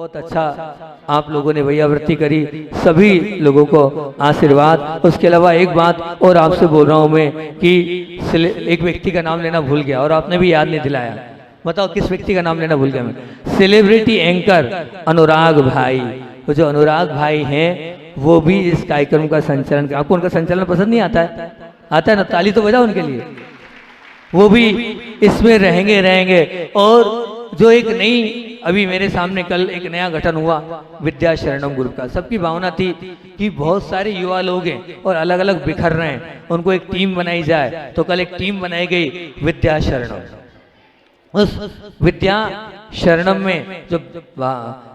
बहुत अच्छा आप लोगों ने भैयावृत्ति करी, सभी लोगों को आशीर्वाद। उसके अलावा एक बात और आपसे बोल रहा हूं मैं कि एक व्यक्ति का नाम लेना भूल गया और आपने भी याद नहीं दिलाया। बताओ किस व्यक्ति का नाम लेना भूल गया मैं? सेलिब्रिटी एंकर अनुराग भाई। वो जो अनुराग भाई हैं वो भी इस कार्यक्रम का संचालन। आपको उनका संचालन पसंद नहीं आता है? आता है ना? ताली तो बजाओ उनके लिए। वो भी इसमें रहेंगे। और जो एक नई अभी मेरे सामने कल एक नया गठन हुआ विद्या शरणम ग्रुप का, सबकी भावना थी कि बहुत सारे युवा लोग हैं और अलग अलग बिखर रहे हैं, उनको एक टीम बनाई जाए। तो कल एक टीम बनाई गई विद्या शरणम। उस विद्या शरणम में जो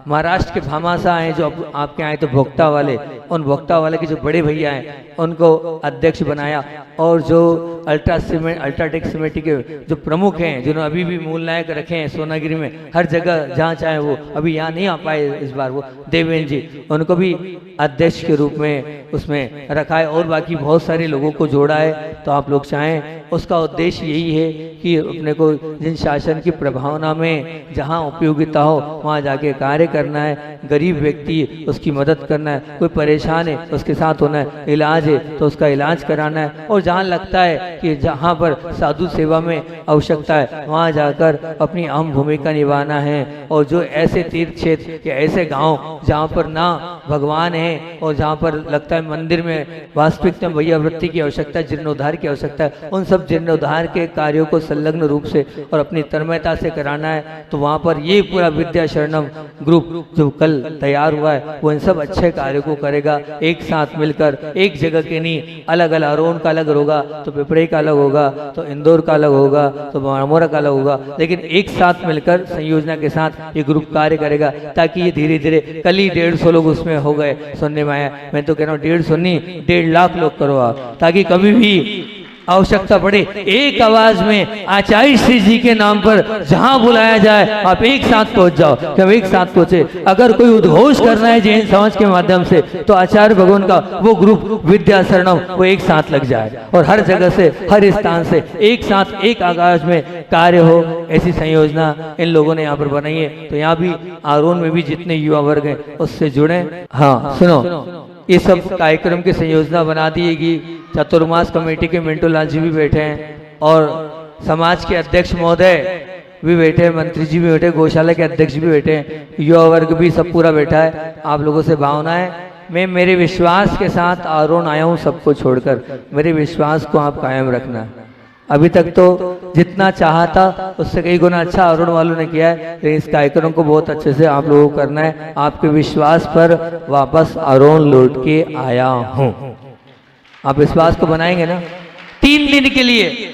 महाराष्ट्र के भामाशाह हैं, जो आपके आए तो भोक्ता वाले, उन भोक्ता वाले के जो बड़े भैया हैं उनको अध्यक्ष बनाया। और जो अल्ट्राटेक सिमेंट के जो प्रमुख हैं, जिन्होंने अभी भी मूल नायक रखे हैं सोनागिरी में, हर जगह जहाँ चाहे, वो अभी यहाँ नहीं आ पाए इस बार, वो देवेंद्र जी, उनको भी अध्यक्ष के रूप में उसमें रखा है। और बाकी बहुत सारे लोगों को जोड़ा है। तो आप लोग चाहें, उसका उद्देश्य यही है कि अपने को जिन शासन की प्रभावना में जहाँ उपयोगिता हो वहाँ जाके कार्य करना है। गरीब व्यक्ति उसकी मदद करना है, कोई परेशान है उसके साथ होना है, इलाज है तो उसका इलाज कराना है। और जहाँ लगता है कि जहाँ पर साधु सेवा में आवश्यकता है वहाँ जाकर अपनी अहम भूमिका निभाना है। और जो ऐसे तीर्थ क्षेत्र या ऐसे गांव जहाँ पर ना भगवान है और जहाँ पर लगता है मंदिर में वास्तविक में भैयावृत्ति की आवश्यकता है, जीर्णोद्धार की आवश्यकता है, उन सब जीर्णोद्धार के कार्यों को संलग्न रूप से और अपनी तन्मयता से कराना है। तो वहाँ पर ये पूरा विद्या शरणम ग्रुप जो कल तैयार हुआ है वो इन सब अच्छे कार्यों को करेगा। एक साथ मिलकर, एक जगह के नहीं, अलग अलग, अरोन का अलग होगा तो पिपरे का अलग होगा, तो इंदौर का अलग होगा, तो मामोरा का अलग होगा, लेकिन एक साथ मिलकर संयोजना के साथ ये ग्रुप कार्य करेगा। ताकि ये धीरे धीरे, कल ही 150 लोग उसमें हो गए सुनने में आया, मैं तो कह रहा हूँ 150 नहीं 1.5 लाख लोग करो आप, ताकि कभी भी आवश्यकता पड़े एक आवाज में आचार्य श्री जी के नाम पर जहां बुलाया जाए आप एक साथ पहुंच जाओ। कि हम एक साथ पहुंचे। अगर कोई उद्घोष करना है जैन समाज के माध्यम से तो आचार्य भगवान का वो ग्रुप विद्या शरणम वो एक साथ लग जाए और हर जगह से, हर स्थान से एक साथ एक आकाश में कार्य हो। ऐसी संयोजना इन लोगों ने यहाँ पर बनाई है। तो यहाँ भी आरोन में भी जितने युवा वर्ग हैं उससे जुड़े। हाँ सुनो, ये सब कार्यक्रम की संयोजना बना दिएगी। चतुर्मास कमेटी के मिंटू लाल जी भी बैठे हैं और समाज के अध्यक्ष महोदय भी बैठे हैं, मंत्री जी भी बैठे, गौशाला के अध्यक्ष भी बैठे हैं, युवा वर्ग भी सब पूरा बैठा है। आप लोगों से भावना है, मैं मेरे विश्वास के साथ आरोन आया हूँ सबको छोड़कर। मेरे विश्वास को आप कायम रखना। अभी तक तो जितना चाहा था उससे कई गुना अच्छा अरुण वालों ने किया है, लेकिन इस कार्यक्रम को बहुत अच्छे से आप लोगों को करना है। आपके विश्वास पर वापस अरुण लौट के आया हूं। आप विश्वास को बनाएंगे ना? 3 दिन के लिए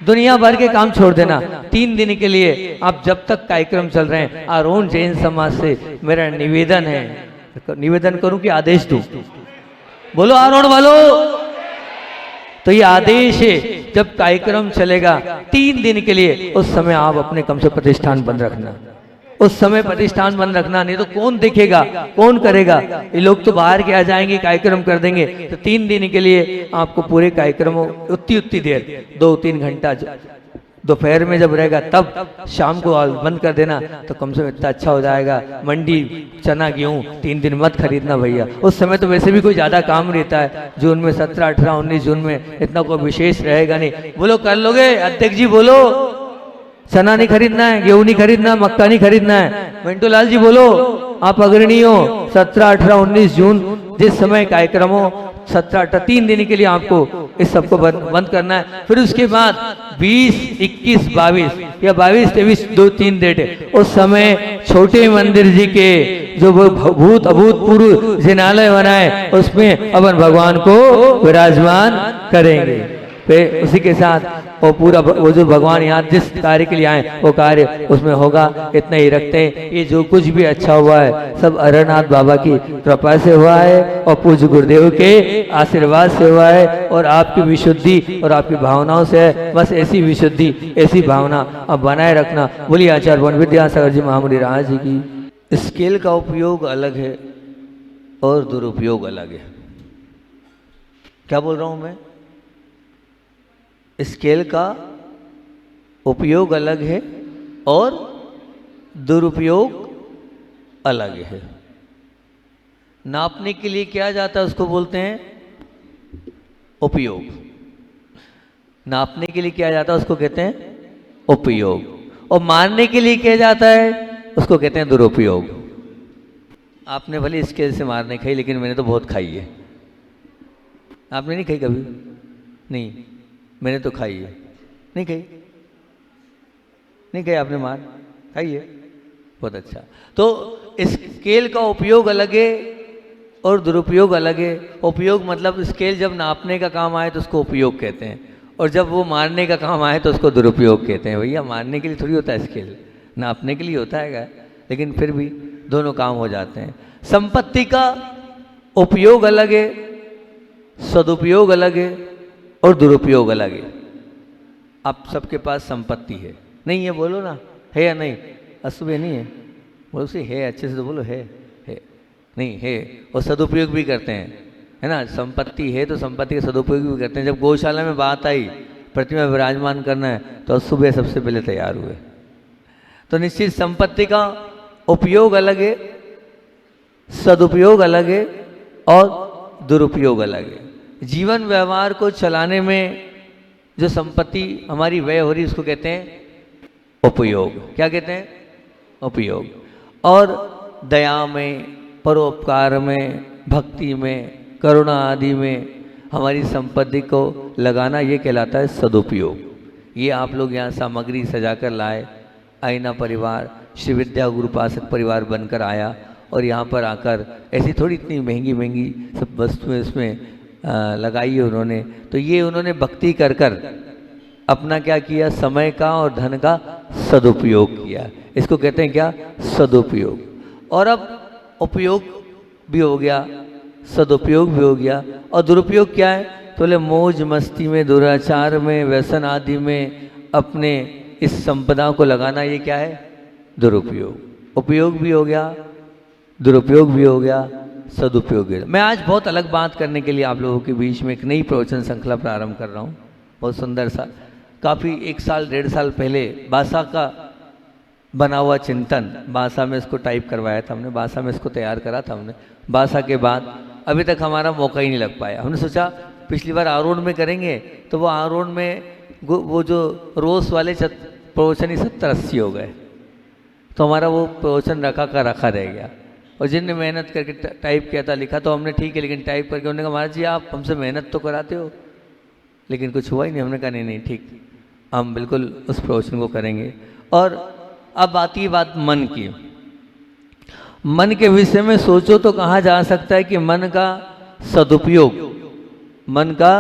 दुनिया भर के काम छोड़ देना, 3 दिन के लिए आप जब तक कार्यक्रम चल रहे हैं, अरुण जैन समाज से मेरा निवेदन है, निवेदन करूं कि आदेश दूं? बोलो अरुण वालों। तो ये आदेश है, जब कार्यक्रम चलेगा 3 दिन के लिए, उस समय आप अपने कम से प्रतिष्ठान बंद रखना। उस समय प्रतिष्ठान बंद रखना, नहीं तो कौन देखेगा, कौन करेगा? ये लोग तो बाहर के आ जाएंगे, कार्यक्रम कर देंगे। तो 3 दिन के लिए आपको पूरे कार्यक्रम उतनी देर 2-3 घंटा दोपहर में जब रहेगा तब शाम को बंद कर देना, तो कम से कम इतना अच्छा हो जाएगा। मंडी चना गेहूँ 3 दिन मत खरीदना भैया। उस समय तो वैसे भी कोई ज़्यादा काम रहता है, जून में 17, 18, 19 जून में इतना कोई विशेष रहेगा नहीं। बोलो कर लोगे अध्यक्ष जी? बोलो चना नहीं खरीदना है, गेहूँ नहीं खरीदना, मक्का नहीं खरीदना है। मिंटू लाल जी बोलो, आप अग्रणी हो। 17, 18, 19 जून जिस समय कार्यक्रम हो, 17, 18 3 दिन के लिए आपको इस सबको बंद करना है। फिर उसके बाद 20, 21, 22 या 22, 23 2-3 डेट है, उस समय छोटे मंदिर जी के जो अभूतपूर्व जिनालय बनाए उसमें अपन भगवान को विराजमान करेंगे। फिर उसी के साथ वो पूरा वो जो भगवान यहाँ जिस कार्य के लिए आए वो कार्य उसमें होगा। इतना ही रखते हैं। ये जो कुछ भी अच्छा हुआ है सब अरनाथ बाबा की कृपा से हुआ है और पूज्य गुरुदेव के आशीर्वाद से हुआ है और आपकी विशुद्धि और आपकी भावनाओं से है। बस ऐसी विशुद्धि, ऐसी भावना अब बनाए रखना। बोलिए आचार्य वन विद्यासागर जी महामुनि राज जी की। स्केल का उपयोग अलग है और दुरुपयोग अलग है। क्या बोल रहा हूं मैं? स्केल का उपयोग अलग है और दुरुपयोग अलग है। नापने के लिए क्या जाता है उसको बोलते हैं उपयोग। नापने के लिए क्या जाता है उसको कहते हैं उपयोग। और मारने के लिए क्या जाता है उसको कहते हैं दुरुपयोग। आपने भले स्केल से मारने खाई, लेकिन मैंने तो बहुत खाई है। आपने नहीं खाई कभी? नहीं, मैंने तो खाई है। नहीं खाई? नहीं खाई आपने मार? खाई है? बहुत अच्छा। तो स्केल का उपयोग अलग है और दुरुपयोग अलग है। उपयोग मतलब स्केल जब नापने का काम आए तो उसको उपयोग कहते हैं, और जब वो मारने का काम आए तो उसको दुरुपयोग कहते हैं। भैया मारने के लिए थोड़ी होता है स्केल, नापने के लिए होता है, लेकिन फिर भी दोनों काम हो जाते हैं। संपत्ति का उपयोग अलग है, सदुपयोग अलग है और दुरुपयोग अलग है। आप सबके पास संपत्ति है, नहीं है? बोलो ना, है या नहीं? असुबह नहीं है, बोलो से है, अच्छे से तो बोलो है नहीं है। और सदुपयोग भी करते हैं, है ना? संपत्ति है तो संपत्ति का सदुपयोग भी करते हैं। जब गौशाला में बात आई प्रतिमा विराजमान करना है तो सुबह सबसे पहले तैयार हुए। तो निश्चित संपत्ति का उपयोग अलग है, सदुपयोग अलग है और दुरुपयोग अलग है। जीवन व्यवहार को चलाने में जो संपत्ति हमारी व्यय हो रही उसको कहते हैं उपयोग। क्या कहते हैं? उपयोग। और दया में, परोपकार में, भक्ति में, करुणा आदि में हमारी संपत्ति को लगाना ये कहलाता है सदुपयोग। ये आप लोग यहाँ सामग्री सजा कर लाए, आईना परिवार श्री विद्या गुरुपासक परिवार बनकर आया, और यहाँ पर आकर ऐसी थोड़ी इतनी महंगी महंगी सब वस्तुएं इसमें लगाई है उन्होंने। तो ये उन्होंने भक्ति कर कर अपना क्या किया? समय का और धन का सदुपयोग किया। इसको कहते हैं क्या? सदुपयोग। और अब उपयोग भी हो गया, सदुपयोग भी हो गया, और दुरुपयोग क्या है? तो बोले मौज मस्ती में, दुराचार में, व्यसन आदि में अपने इस संपदा को लगाना, ये क्या है? दुरुपयोग। उपयोग भी हो गया, दुरुपयोग भी हो गया, सदुपयोग भी। मैं आज बहुत अलग बात करने के लिए आप लोगों के बीच में एक नई प्रवचन श्रृंखला प्रारंभ कर रहा हूँ। बहुत सुंदर सा, काफ़ी 1 साल 1.5 साल पहले भाषा का बना हुआ चिंतन, भाषा में इसको टाइप करवाया था हमने, भाषा में इसको तैयार करा था हमने। भाषा के बाद अभी तक हमारा मौका ही नहीं लग पाया। हमने सोचा पिछली बार आरोन में करेंगे, तो वो आरोन में वो जो रोज वाले प्रवचन ही 70-80 हो गए, तो हमारा वो प्रवचन रखा का रखा रह गया। और जिनने मेहनत करके टाइप किया था, लिखा तो हमने ठीक है, लेकिन टाइप करके उन्होंने कहा महाराज जी आप हमसे मेहनत तो कराते हो लेकिन कुछ हुआ ही नहीं। हमने कहा नहीं नहीं ठीक, हम बिल्कुल उस प्रवचन को करेंगे। और अब आती है बात मन की। मन के विषय में सोचो तो कहा जा सकता है कि मन का सदुपयोग, मन का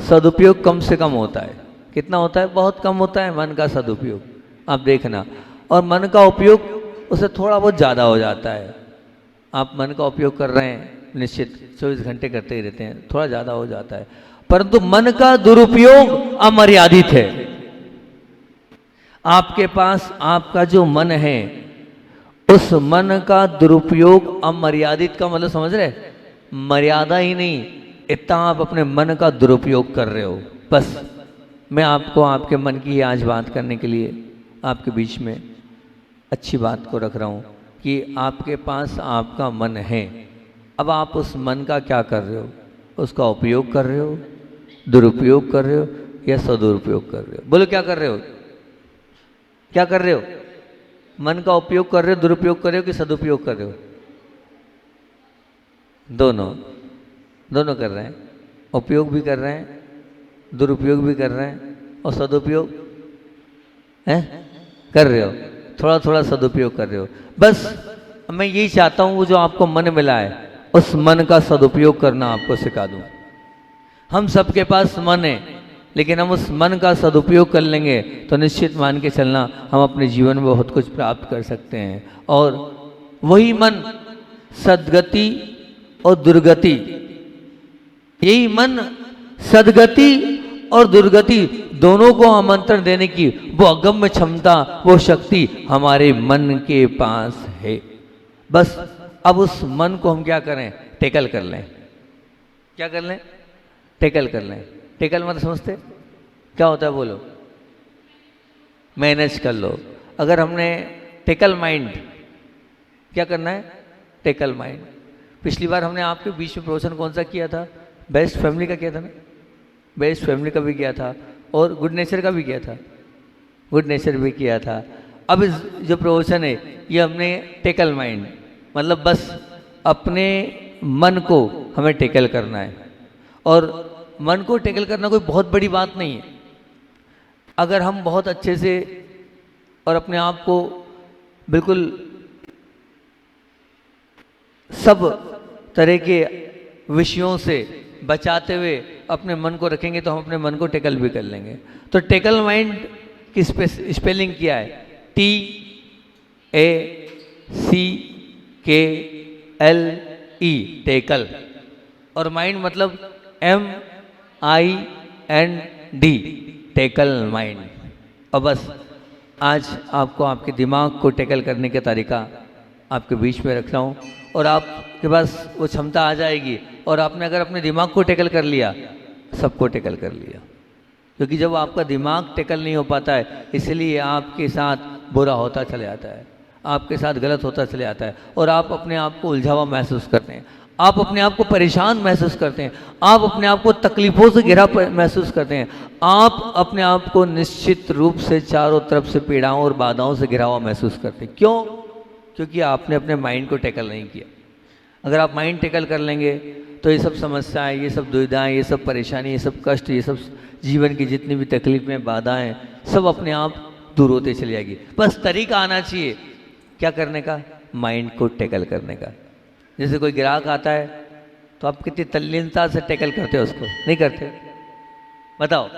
सदुपयोग कम से कम होता है। कितना होता है? बहुत कम होता है मन का सदुपयोग, आप देखना। और मन का उपयोग उससे थोड़ा बहुत ज़्यादा हो जाता है। आप मन का उपयोग कर रहे हैं, निश्चित 24 घंटे करते ही रहते हैं, थोड़ा ज़्यादा हो जाता है। परंतु मन का दुरुपयोग अमर्यादित है। आपके पास आपका जो मन है, उस मन का दुरुपयोग अमर्यादित का मतलब समझ रहे? मर्यादा ही नहीं, इतना आप अपने मन का दुरुपयोग कर रहे हो। बस मैं आपको आपके मन की आज बात करने के लिए आपके बीच में अच्छी बात को रख रहा हूँ कि आपके पास आपका मन है। अब आप उस मन का क्या कर रहे हो? उसका उपयोग कर रहे हो, दुरुपयोग कर रहे हो या सदुपयोग कर रहे हो? बोलो क्या कर रहे हो? क्या कर रहे हो? मन का उपयोग कर रहे हो, दुरुपयोग कर रहे हो कि सदुपयोग कर रहे हो? दोनों, दोनों कर रहे हैं। उपयोग भी कर रहे हैं, दुरुपयोग भी कर रहे हैं, और सदुपयोग है कर रहे हो, थोड़ा थोड़ा सदुपयोग कर रहे हो। बस मैं यही चाहता हूँ, वो जो आपको मन मिला है उस मन का सदुपयोग करना आपको सिखा दूँ। हम सबके पास मन है, लेकिन हम उस मन का सदुपयोग कर लेंगे तो निश्चित मान के चलना हम अपने जीवन में बहुत कुछ प्राप्त कर सकते हैं। और वही मन सद्गति और दुर्गति, यही मन सद्गति और दुर्गति दोनों को आमंत्रण देने की वो अगम्य क्षमता, वो शक्ति हमारे मन के पास है। बस अब उस मन को हम क्या करें? टेकल कर लें। क्या कर लें? टेकल कर लें। टेकल मतलब समझते क्या होता है? बोलो। मैनेज कर लो। अगर हमने टेकल माइंड क्या करना है? Tackle mind. पिछली बार हमने आपके बीच में प्रवचन कौन सा किया था? बेस्ट फैमिली का किया था ना? बेस्ट फैमिली का भी किया था और गुड नेचर का भी किया था, गुड नेचर भी किया था। अब इस जो प्रवचन है ये हमने टेकल माइंड, मतलब बस अपने मन को हमें टेकल करना है। और मन को टेकल करना कोई बहुत बड़ी बात नहीं है। अगर हम बहुत अच्छे से और अपने आप को बिल्कुल सब तरह के विषयों से बचाते हुए अपने मन को रखेंगे तो हम अपने मन को टेकल भी कर लेंगे। तो टेकल माइंड की स्पेलिंग क्या है? TACKLE, tackle. और माइंड मतलब MIND, टेकल माइंड। और बस आज आपको आपके दिमाग को टेकल करने का तरीका आपके बीच में रख रहा हूँ और आपके पास वो क्षमता आ जाएगी। और आपने अगर अपने दिमाग को टेकल कर लिया, सबको टेकल कर लिया। क्योंकि जब आपका दिमाग टेकल नहीं हो पाता है, इसलिए आपके साथ बुरा होता चले जाता है, आपके साथ गलत होता चले जाता है और आप अपने आप को उलझा हुआ महसूस करते हैं, आप अपने आप को परेशान महसूस करते हैं, आप अपने आप को तकलीफ़ों से घिरा महसूस करते हैं, आप अपने आप को निश्चित रूप से चारों तरफ से पीड़ाओं और बाधाओं से घिरा हुआ महसूस करते हैं। क्यों? क्योंकि आपने अपने माइंड को टेकल नहीं किया। अगर आप माइंड टेकल कर लेंगे तो ये सब समस्याएं, ये सब दुविधाएं, ये सब परेशानी, ये सब कष्ट, ये सब जीवन की जितनी भी तकलीफें, बाधाएं, सब अपने आप दूर होते चली जाएगी। बस तरीका आना चाहिए क्या करने का? माइंड को टेकल करने का। जैसे कोई ग्राहक आता है तो आप कितनी तल्लीनता से टेकल करते हो उसको? नहीं करते? बताओ,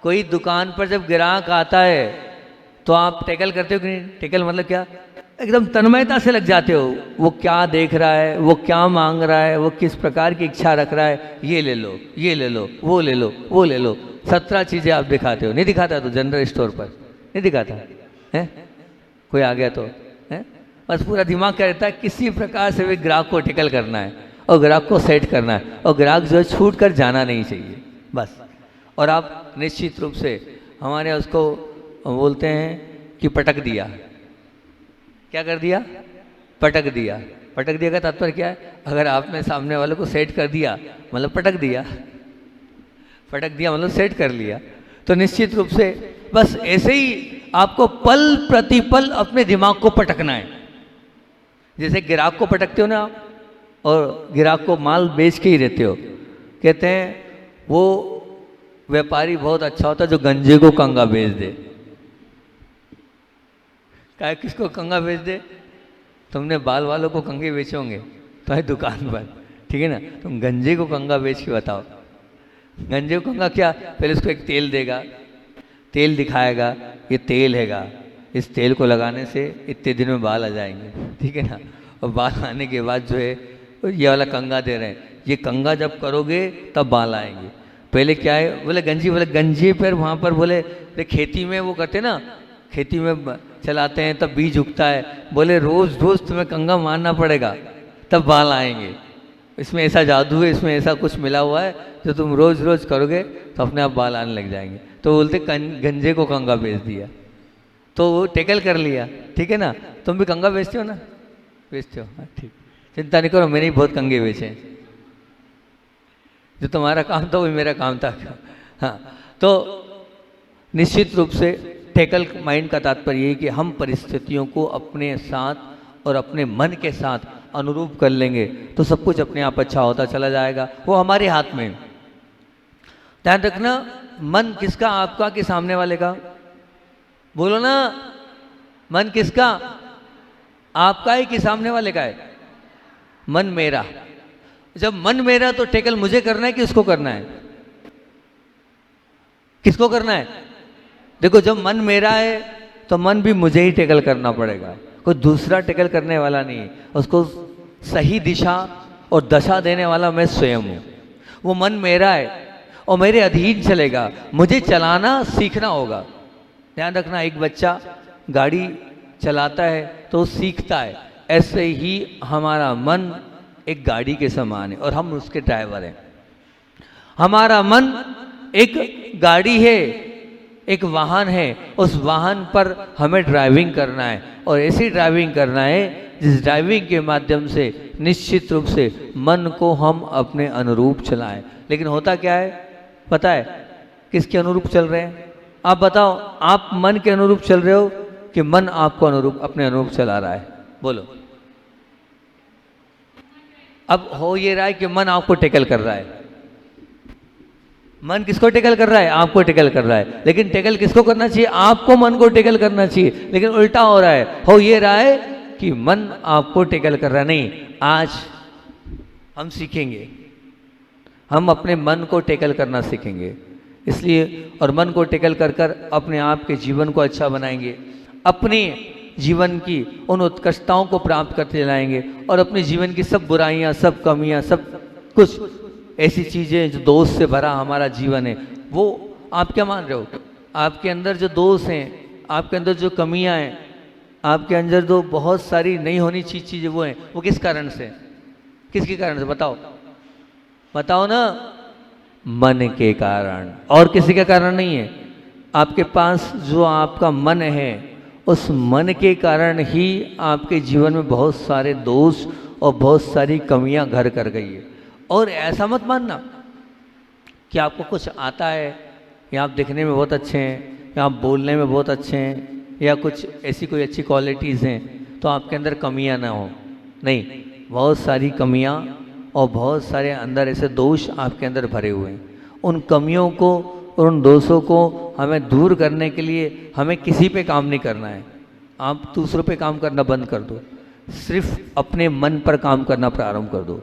कोई दुकान पर जब ग्राहक आता है तो आप टेकल करते हो कि नहीं? टेकल मतलब क्या? एकदम तन्मयता से लग जाते हो। वो क्या देख रहा है, वो क्या मांग रहा है, वो किस प्रकार की इच्छा रख रहा है, ये ले लो, ये ले लो, वो ले लो, वो ले लो, 17 चीज़ें आप दिखाते हो। नहीं दिखाता तो जनरल स्टोर पर नहीं दिखाता है? कोई आ गया तो है? बस पूरा दिमाग क्या रहता है, किसी प्रकार से भी ग्राहक को टेकल करना है और ग्राहक को सेट करना है और ग्राहक जो है छूट कर जाना नहीं चाहिए बस। और आप निश्चित रूप से हमारे उसको बोलते हैं कि पटक दिया। क्या कर दिया? पटक दिया। पटक दिया का तात्पर्य क्या है? अगर आपने सामने वाले को सेट कर दिया मतलब पटक दिया, पटक दिया मतलब सेट कर लिया। तो निश्चित रूप से बस ऐसे ही आपको पल प्रतिपल अपने दिमाग को पटकना है। जैसे ग्राहक को पटकते हो ना आप, और ग्राहक को माल बेच के ही रहते हो। कहते हैं वो व्यापारी बहुत अच्छा होता है जो गंजे को कंगा बेच दे। क्या किसको कंगा बेच दे? तुमने बाल वालों को कंगे बेचे होंगे तो है दुकान पर, ठीक है ना? तुम गंजे को कंगा बेच के बताओ। गंजे को कंगा क्या? पहले उसको एक तेल देगा, तेल दिखाएगा, ये तेल हैगा, इस तेल को लगाने से इतने दिन में बाल आ जाएंगे, ठीक है ना? और बाल आने के बाद जो है ये वाला कंगा दे रहे हैं, ये कंगा जब करोगे तब बाल आएंगे। पहले क्या है? बोले गंजी, बोले गंजे पर वहाँ पर बोले खेती में वो करते ना, खेती में चलाते हैं तब बीज उगता है। बोले रोज़ रोज़ तुम्हें कंगा मारना पड़ेगा तब बाल आएंगे। इसमें ऐसा जादू है, इसमें ऐसा कुछ मिला हुआ है जो तुम रोज़ रोज़ करोगे तो अपने आप बाल आने लग जाएंगे। तो बोलते गंजे को कंगा बेच दिया, तो वो टेकल कर लिया, ठीक है ना? तुम भी कंगा बेचते हो ना? बेचते हो? हाँ ठीक, चिंता नहीं करो, मैंने ही बहुत कंगे बेचे। जो तुम्हारा काम था वही मेरा काम था। हाँ, तो निश्चित रूप से टेकल माइंड का तात्पर्य ये है कि हम परिस्थितियों को अपने साथ और अपने मन के साथ अनुरूप कर लेंगे तो सब कुछ अपने आप अच्छा होता चला जाएगा। वो हमारे हाथ में। ध्यान रखना, मन किसका? आपका कि सामने वाले का? बोलो ना, मन किसका? आपका है कि सामने वाले का है? मन मेरा। जब मन मेरा तो टेकल मुझे करना है कि उसको करना है? किसको करना है? देखो, जब मन मेरा है तो मन भी मुझे ही टेकल करना पड़ेगा, कोई दूसरा टेकल करने वाला नहीं है। उसको सही दिशा और दशा देने वाला मैं स्वयं हूँ। वो मन मेरा है और मेरे अधीन चलेगा, मुझे चलाना सीखना होगा। ध्यान रखना, एक बच्चा गाड़ी चलाता है तो सीखता है, ऐसे ही हमारा मन एक गाड़ी के समान है और हम उसके ड्राइवर हैं। हमारा मन एक गाड़ी है, एक वाहन है, उस वाहन पर हमें ड्राइविंग करना है और ऐसी ड्राइविंग करना है जिस ड्राइविंग के माध्यम से निश्चित रूप से मन को हम अपने अनुरूप चलाएं। लेकिन होता क्या है पता है, किसके अनुरूप चल रहे हैं? आप बताओ, आप मन के अनुरूप चल रहे हो कि मन आपको अनुरूप अपने अनुरूप चला रहा है? बोलो। अब हो ये रहा है कि मन आपको टेकल कर रहा है। मन किसको टेकल कर रहा है? आपको टेकल कर रहा है। लेकिन टेकल किसको करना चाहिए? आपको मन को टेकल करना चाहिए। लेकिन उल्टा हो रहा है, हो ये रहा है कि मन आपको टेकल कर रहा है। नहीं, आज हम सीखेंगे, हम अपने मन को टेकल करना सीखेंगे। इसलिए और मन को टेकल कर कर अपने आप के जीवन को अच्छा बनाएंगे, अपने जीवन की उन उत्कृष्टताओं को प्राप्त करते जाएंगे और अपने जीवन की सब बुराइयां, सब कमियां, सब कुछ ऐसी चीज़ें जो दोष से भरा हमारा जीवन है, वो आप क्या मान रहे हो? आपके अंदर जो दोष हैं, आपके अंदर जो कमियां हैं, आपके अंदर जो बहुत सारी नहीं होनी चीज़ें वो हैं, वो किस कारण से? किसके कारण से? बताओ, बताओ ना। मन के कारण, और किसी का कारण नहीं है। आपके पास जो आपका मन है, उस मन के कारण ही आपके जीवन में बहुत सारे दोष और बहुत सारी कमियां घर कर गई है। और ऐसा मत मानना कि आपको कुछ आता है, या आप दिखने में बहुत अच्छे हैं, या आप बोलने में बहुत अच्छे हैं, या कुछ ऐसी कोई अच्छी क्वालिटीज़ हैं, तो आपके अंदर कमियां ना हो। नहीं, बहुत सारी कमियां और बहुत सारे अंदर ऐसे दोष आपके अंदर भरे हुए हैं। उन कमियों को और उन दोषों को हमें दूर करने के लिए हमें किसी पे काम नहीं करना है। आप दूसरों पे काम करना बंद कर दो, सिर्फ अपने मन पर काम करना प्रारंभ कर दो।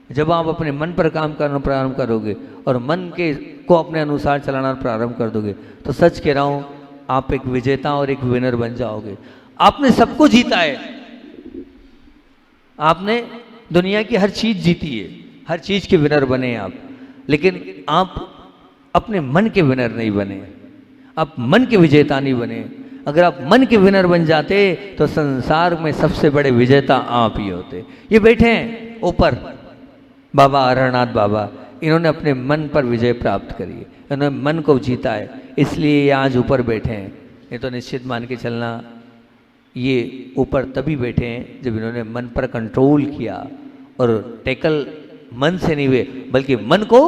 जब आप अपने मन पर काम करना प्रारंभ करोगे और मन के को अपने अनुसार चलाना प्रारंभ कर दोगे, तो सच कह रहा हूँ, आप एक विजेता और एक विनर बन जाओगे। आपने सबको जीता है, आपने दुनिया की हर चीज़ जीती है, हर चीज़ के विनर बने हैं आप। लेकिन आप अपने मन के विनर नहीं बने, आप मन के विजेता नहीं बने। अगर आप मन के विनर बन जाते तो संसार में सबसे बड़े विजेता आप ही होते। ये बैठे हैं ऊपर बाबा अरहरनाथ बाबा, इन्होंने अपने मन पर विजय प्राप्त करी है, इन्होंने मन को जीता है, इसलिए ये आज ऊपर बैठे हैं। ये तो निश्चित मान के चलना, ये ऊपर तभी बैठे हैं जब इन्होंने मन पर कंट्रोल किया और टेकल मन से नहीं हुए बल्कि मन को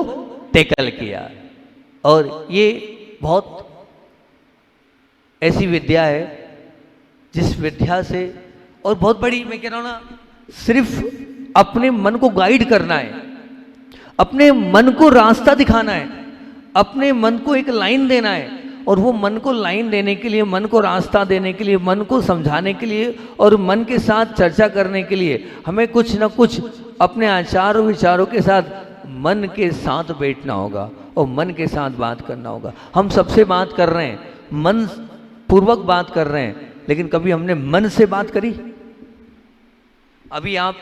टेकल किया। और ये बहुत ऐसी विद्या है जिस विद्या से, और बहुत बड़ी, मैं कह रहा हूँ ना, सिर्फ अपने मन को गाइड करना है, अपने मन को रास्ता दिखाना है, अपने मन को एक लाइन देना है। और वो मन को लाइन देने के लिए, मन को रास्ता देने के लिए, मन को समझाने के लिए और मन के साथ चर्चा करने के लिए हमें कुछ ना कुछ अपने आचार और विचारों के साथ मन के साथ बैठना होगा और मन के साथ बात करना होगा। हम सबसे बात कर रहे हैं, मन पूर्वक बात कर रहे हैं, लेकिन कभी हमने मन से बात करी? अभी आप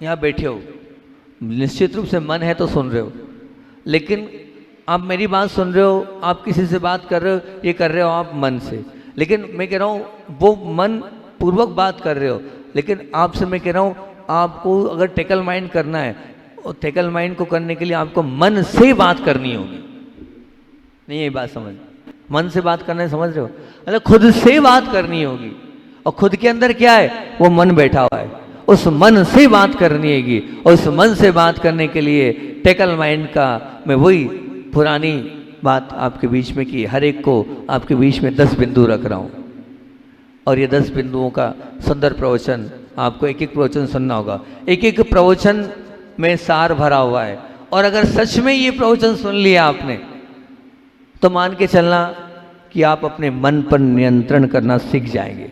यहाँ बैठे हो, निश्चित रूप से मन है तो सुन रहे हो, लेकिन आप मेरी बात सुन रहे हो, आप किसी से बात कर रहे हो, ये कर रहे हो आप मन से। लेकिन मैं कह रहा हूँ वो मन पूर्वक बात कर रहे हो, लेकिन आपसे मैं कह रहा हूँ आपको अगर टेकल माइंड करना है, और टेकल माइंड को करने के लिए आपको मन से बात करनी होगी। नहीं, ये बात समझ, मन से बात करना है, समझ रहे हो? मतलब खुद से बात करनी होगी, और खुद के अंदर क्या है? वो मन बैठा हुआ है, उस मन से बात करनी होगी। और उस मन से बात करने के लिए टेकल माइंड का, मैं वही पुरानी बात आपके बीच में की, हर एक को आपके बीच में 10 बिंदु रख रहा हूँ, और ये 10 बिंदुओं का सुंदर प्रवचन, आपको एक एक प्रवचन सुनना होगा। एक एक प्रवचन में सार भरा हुआ है, और अगर सच में ये प्रवचन सुन लिया आपने, तो मान के चलना कि आप अपने मन पर नियंत्रण करना सीख जाएंगे,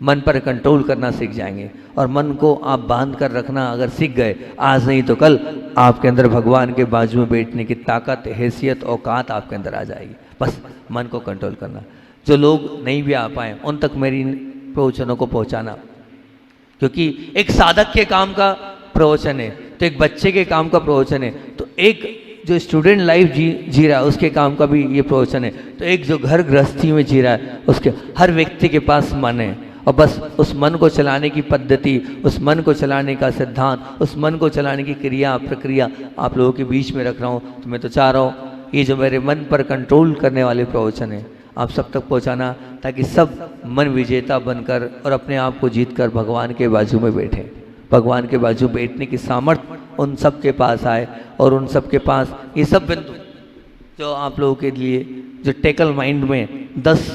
मन पर कंट्रोल करना सीख जाएंगे। और मन को आप बांध कर रखना अगर सीख गए, आज नहीं तो कल आपके अंदर भगवान के बाजू में बैठने की ताकत, हैसियत, औकात आपके अंदर आ जाएगी। बस मन को कंट्रोल करना। जो लोग नहीं भी आ पाए उन तक मेरी प्रवचनों को पहुंचाना, क्योंकि एक साधक के काम का प्रवचन है, तो एक बच्चे के काम का प्रवचन है, तो एक जो स्टूडेंट लाइफ जी रहा है उसके काम का भी ये प्रवचन है, तो एक जो घर गृहस्थी में जी रहा है उसके, हर व्यक्ति के पास मन है, और बस उस मन को चलाने की पद्धति, उस मन को चलाने का सिद्धांत, उस मन को चलाने की क्रिया प्रक्रिया आप लोगों के बीच में रख रहा हूँ। तो मैं तो चाह रहा हूँ ये जो मेरे मन पर कंट्रोल करने वाले प्रवचन है आप सब तक पहुँचाना, ताकि सब मन विजेता बनकर और अपने आप को जीतकर भगवान के बाजू में बैठे। भगवान के बाजू बैठने की सामर्थ्य उन सब के पास आए और उन सब के पास ये सब बिंदु जो आप लोगों के लिए जो टेकल माइंड में 10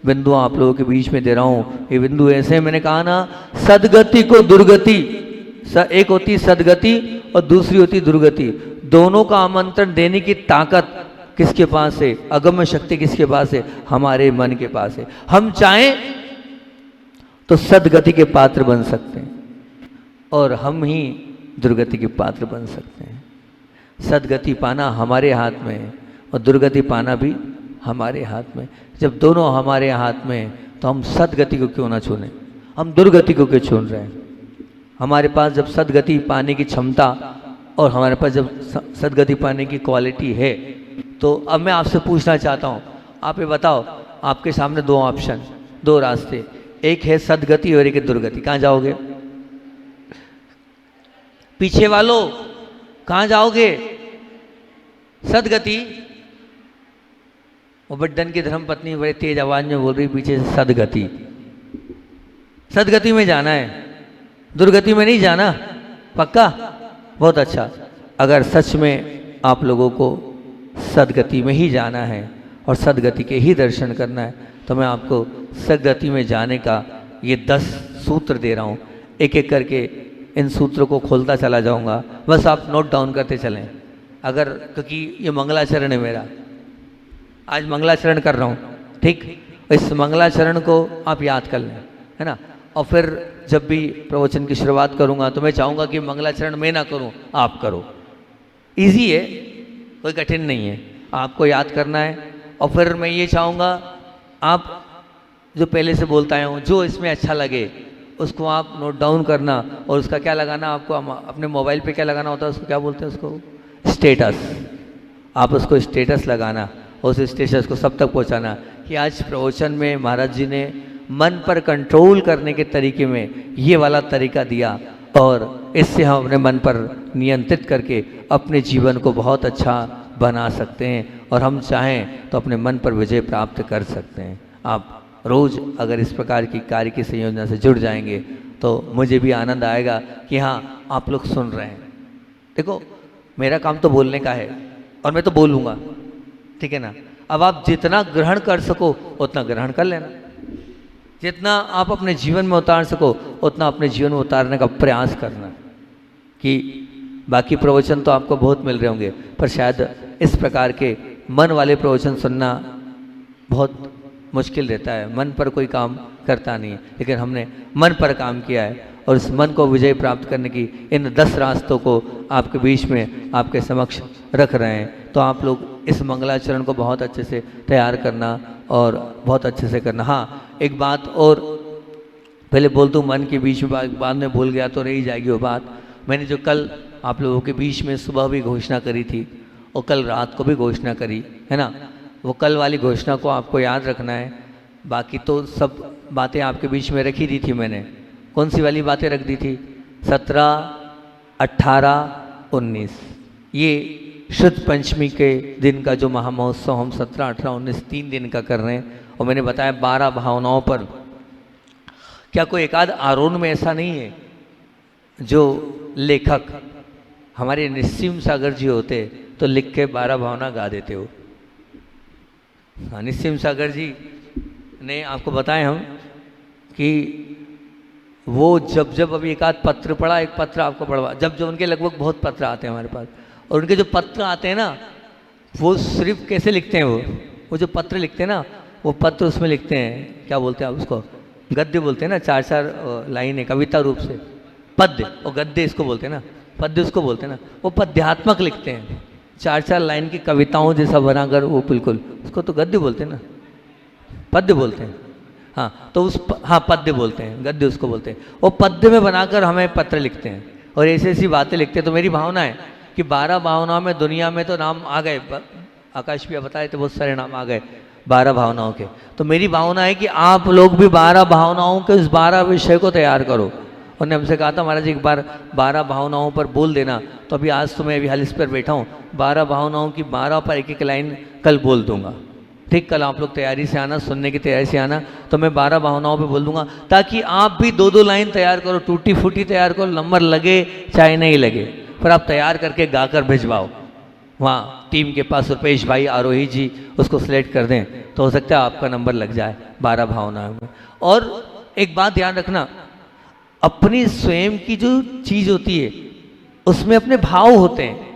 बिंदु आप लोगों के बीच में दे रहा हूँ, ये बिंदु ऐसे हैं, मैंने कहा ना सदगति को दुर्गति, एक होती सदगति और दूसरी होती दुर्गति, दोनों का आमंत्रण देने की ताकत किसके पास है? अगम्य शक्ति किसके पास है? हमारे मन के पास है। हम चाहें तो सदगति के पात्र बन सकते हैं और हम ही दुर्गति के पात्र बन सकते हैं। सदगति पाना हमारे हाथ में है और दुर्गति पाना भी हमारे हाथ में। जब दोनों हमारे हाथ में है तो हम सदगति को क्यों ना चुनें, हम दुर्गति को क्यों चुन रहे हैं? हमारे पास जब सदगति पाने की क्षमता और हमारे पास जब सदगति पाने की क्वालिटी है, तो अब मैं आपसे पूछना चाहता हूँ, आप ये बताओ, आपके सामने 2 ऑप्शन, 2 रास्ते, एक है सदगति और एक है दुर्गति। कहाँ जाओगे? पीछे वालों कहाँ जाओगे? सदगति। वो बड्डन की धर्म पत्नी बड़े तेज आवाज में बोल रही पीछे से, सदगति, सदगति में जाना है, दुर्गति में नहीं जाना। पक्का? बहुत अच्छा। अगर सच में आप लोगों को सदगति में ही जाना है और सदगति के ही दर्शन करना है, तो मैं आपको सदगति में जाने का ये 10 सूत्र दे रहा हूँ। एक एक करके इन सूत्रों को खोलता चला जाऊँगा, बस आप नोट डाउन करते चलें। अगर, क्योंकि ये मंगलाचरण है मेरा, आज मंगलाचरण कर रहा हूँ, ठीक? इस मंगलाचरण को आप याद कर लें, है ना? और फिर जब भी प्रवचन की शुरुआत करूँगा तो मैं चाहूँगा कि मंगलाचरण मैं ना करूँ, आप करो। इजी है, कोई कठिन नहीं है, आपको याद करना है। और फिर मैं ये चाहूँगा आप जो पहले से बोलता आया हूँ, जो इसमें अच्छा लगे उसको आप नोट डाउन करना और उसका क्या लगाना, आपको अपने मोबाइल पे क्या लगाना होता है, उसको क्या बोलते हैं? उसको स्टेटस। आप उसको स्टेटस लगाना और उस स्टेटस को सब तक पहुँचाना कि आज प्रवचन में महाराज जी ने मन पर कंट्रोल करने के तरीके में ये वाला तरीका दिया और इससे हम अपने मन पर नियंत्रित करके अपने जीवन को बहुत अच्छा बना सकते हैं और हम चाहें तो अपने मन पर विजय प्राप्त कर सकते हैं। आप रोज़ अगर इस प्रकार की कार्य की संयोजना से जुड़ जाएंगे तो मुझे भी आनंद आएगा कि हाँ, आप लोग सुन रहे हैं। देखो, मेरा काम तो बोलने का है और मैं तो बोलूँगा, ठीक है ना? अब आप जितना ग्रहण कर सको उतना ग्रहण कर लेना, जितना आप अपने जीवन में उतार सको उतना अपने जीवन में उतारने का प्रयास करना। कि बाकी प्रवचन तो आपको बहुत मिल रहे होंगे, पर शायद इस प्रकार के मन वाले प्रवचन सुनना बहुत मुश्किल रहता है, मन पर कोई काम करता नहीं है। लेकिन हमने मन पर काम किया है और इस मन को विजय प्राप्त करने की इन 10 रास्तों को आपके बीच में आपके समक्ष रख रहे हैं। तो आप लोग इस मंगलाचरण को बहुत अच्छे से तैयार करना और बहुत अच्छे से करना। हाँ, एक बात और पहले बोल दूँ, मन के बीच में बाद में भूल गया तो रही जाएगी वो बात। मैंने जो कल आप लोगों के बीच में सुबह भी घोषणा करी थी और कल रात को भी घोषणा करी है ना, वो कल वाली घोषणा को आपको याद रखना है। बाकी तो सब बातें आपके बीच में रखी दी थी मैंने। कौन सी वाली बातें रख दी थी? 17, 18, 19, ये शुद्ध पंचमी के दिन का जो महामहोत्सव हम 17, 18, 19 3 दिन का कर रहे हैं। और मैंने बताया 12 भावनाओं पर। क्या कोई एकाध आरोन में ऐसा नहीं है जो लेखक हमारे निस्सीम सागर जी होते तो लिख के 12 भावना गा देते हो? हाँ, निस्सीम सागर जी ने आपको बताए हम कि वो जब अभी एक आध पत्र पढ़ा, एक पत्र आपको पढ़वा, जब उनके लगभग बहुत पत्र आते हैं हमारे पास, और उनके जो पत्र आते हैं ना, वो सिर्फ कैसे लिखते हैं, वो जो पत्र लिखते हैं ना, वो पत्र उसमें लिखते हैं, क्या बोलते हैं आप उसको, गद्य बोलते हैं ना, 4-4 लाइन है कविता रूप से, पद्य और गद्य इसको बोलते हैं ना, पद्य उसको बोलते हैं ना, वो पद्यात्मक लिखते हैं, 4-4 लाइन की कविताओं जैसा बनाकर, वो बिल्कुल, उसको तो गद्य बोलते हैं ना, पद्य बोलते हैं। हाँ, तो हाँ पद्य बोलते हैं, गद्य उसको बोलते हैं। वो पद्य में बनाकर हमें पत्र लिखते हैं और ऐसी ऐसी बातें लिखते हैं। तो मेरी भावना है कि 12 भावनाओं में दुनिया में तो नाम आ गए, आकाश भी बता रहे थे, बहुत सारे नाम आ गए 12 भावनाओं के। तो मेरी भावना है कि आप लोग भी 12 भावनाओं के उस 12 विषय को तैयार करो। उन्होंने हमसे कहा था महाराज एक बार 12 भावनाओं पर बोल देना, तो अभी आज तो मैं अभी हाल इस पर बैठा हूँ, 12 भावनाओं की 12 पर एक एक लाइन कल बोल दूंगा। ठीक, कल आप लोग तैयारी से आना, सुनने की तैयारी से आना, तो मैं 12 भावनाओं पे बोल दूंगा, ताकि आप भी 2-2 लाइन तैयार करो, टूटी फूटी तैयार करो, नंबर लगे चाहे नहीं लगे, पर आप तैयार करके गाकर भिजवाओ वहाँ टीम के पास। रुपेश भाई, आरोही जी उसको सिलेक्ट कर दें तो हो सकता है आपका नंबर लग जाए 12 भावनाओं में। और एक बात ध्यान रखना, अपनी स्वयं की जो चीज़ होती है उसमें अपने भाव होते हैं।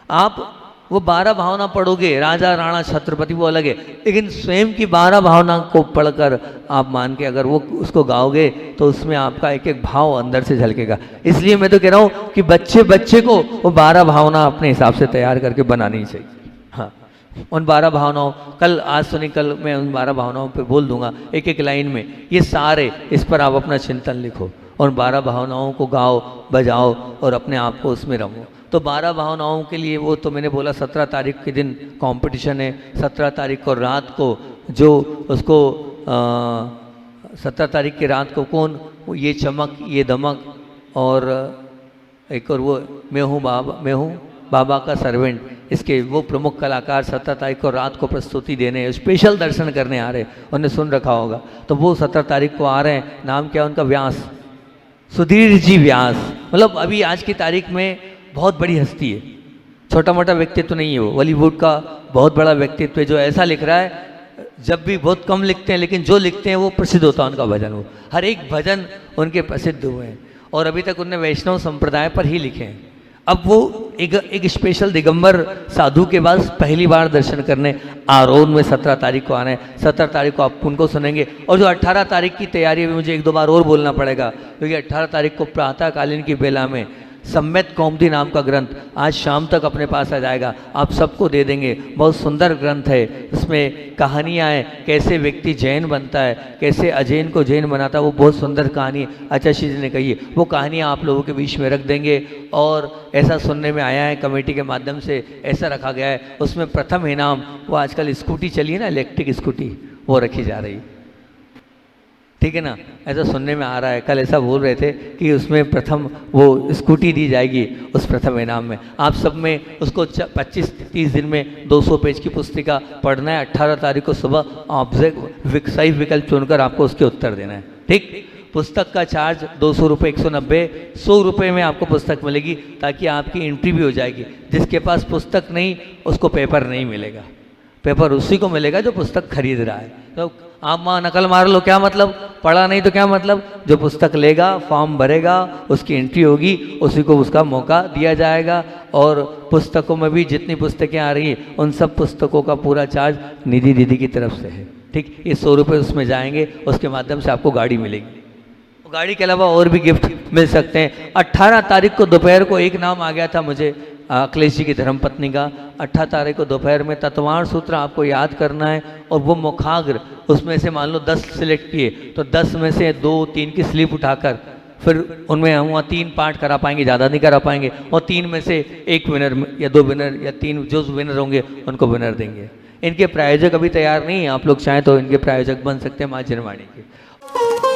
आप वो 12 भावना पढ़ोगे, राजा राणा छत्रपति, वो अलग है, लेकिन स्वयं की 12 भावना को पढ़कर आप मान के अगर वो उसको गाओगे तो उसमें आपका एक एक भाव अंदर से झलकेगा। इसलिए मैं तो कह रहा हूँ कि बच्चे को वो 12 भावना अपने हिसाब से तैयार करके बनानी चाहिए। हाँ, उन 12 भावनाओं, कल आज सुनी, कल मैं उन 12 भावनाओं पे बोल दूंगा एक एक लाइन में, ये सारे, इस पर आप अपना चिंतन लिखो और 12 भावनाओं को गाओ, बजाओ और अपने आप को उसमें रमो। तो 12 भावनाओं के लिए वो तो मैंने बोला 17 तारीख के दिन कंपटीशन है। 17 तारीख को रात को जो उसको 17 तारीख की रात को कौन, ये चमक ये दमक और एक और वो मैं हूँ बाबा का सर्वेंट, इसके वो प्रमुख कलाकार 17 तारीख को रात को प्रस्तुति देने, स्पेशल दर्शन करने आ रहे हैं, उन्हें सुन रखा होगा। तो वो 17 तारीख को आ रहे हैं। नाम क्या है उनका? व्यास, सुधीर जी व्यास। मतलब अभी आज की तारीख में बहुत बड़ी हस्ती है, छोटा मोटा व्यक्तित्व तो नहीं है, वो बॉलीवुड का बहुत बड़ा व्यक्तित्व है, जो ऐसा लिख रहा है, जब भी बहुत कम लिखते हैं लेकिन जो लिखते हैं वो प्रसिद्ध होता है उनका भजन। वो हर एक भजन उनके प्रसिद्ध हुए हैं और अभी तक उन्होंने वैष्णव संप्रदाय पर ही लिखे हैं। अब वो एक स्पेशल दिगंबर साधु के पास पहली बार दर्शन करने आरोन में 17 तारीख को आना है। 17 तारीख को आप उनको सुनेंगे। और जो 18 तारीख की तैयारी है, मुझे 1-2 बार और बोलना पड़ेगा, क्योंकि 18 तारीख को प्रातःकालीन की बेला में सम्यक कौमुदी नाम का ग्रंथ आज शाम तक अपने पास आ जाएगा, आप सबको दे देंगे। बहुत सुंदर ग्रंथ है, इसमें कहानियाँ हैं, कैसे व्यक्ति जैन बनता है, कैसे अजैन को जैन बनाता है, वो बहुत सुंदर कहानी आचार्य जी ने कही है। वो कहानियाँ आप लोगों के बीच में रख देंगे। और ऐसा सुनने में आया है, कमेटी के माध्यम से ऐसा रखा गया है, उसमें प्रथम इनाम वो आजकल स्कूटी चली है ना, इलेक्ट्रिक स्कूटी, वो रखी जा रही है, ठीक है ना, ऐसा सुनने में आ रहा है। कल ऐसा बोल रहे थे कि उसमें प्रथम वो स्कूटी दी जाएगी उस प्रथम इनाम में। आप सब में उसको 25-30 दिन में 200 पेज की पुस्तिका पढ़ना है। 18 तारीख को सुबह ऑब्जेक्ट सही विकल्प चुनकर आपको उसके उत्तर देना है, ठीक। पुस्तक का चार्ज 200 रुपये, 190, 100 रुपये में आपको पुस्तक मिलेगी, ताकि आपकी एंट्री भी हो जाएगी। जिसके पास पुस्तक नहीं उसको पेपर नहीं मिलेगा, पेपर उसी को मिलेगा जो पुस्तक खरीद रहा है। तो आप वहाँ नकल मार लो, क्या मतलब, पढ़ा नहीं तो क्या मतलब। जो पुस्तक लेगा, फॉर्म भरेगा, उसकी एंट्री होगी, उसी को उसका मौका दिया जाएगा। और पुस्तकों में भी जितनी पुस्तकें आ रही हैं उन सब पुस्तकों का पूरा चार्ज निधि दीदी की तरफ से है, ठीक। ये 100 रुपये उसमें जाएंगे, उसके माध्यम से आपको गाड़ी मिलेगी। गाड़ी के अलावा और भी गिफ्ट मिल सकते हैं। 18 तारीख को दोपहर को एक नाम आ गया था मुझे, अखिलेश जी की धर्मपत्नी का। 18 तारीख को दोपहर में तत्वार्थ सूत्र आपको याद करना है, और वो मुखाग्र, उसमें से मान लो 10 सिलेक्ट किए तो 10 में से 2-3 की स्लिप उठाकर फिर उनमें हम वहाँ 3 पार्ट करा पाएंगे, ज़्यादा नहीं करा पाएंगे, और 3 में से 1 विनर या 2 विनर या 3 जो विनर होंगे उनको विनर देंगे। इनके प्रायोजक अभी तैयार नहीं हैं, आप लोग चाहें तो इनके प्रायोजक बन सकते हैं माँ जनवाणी के।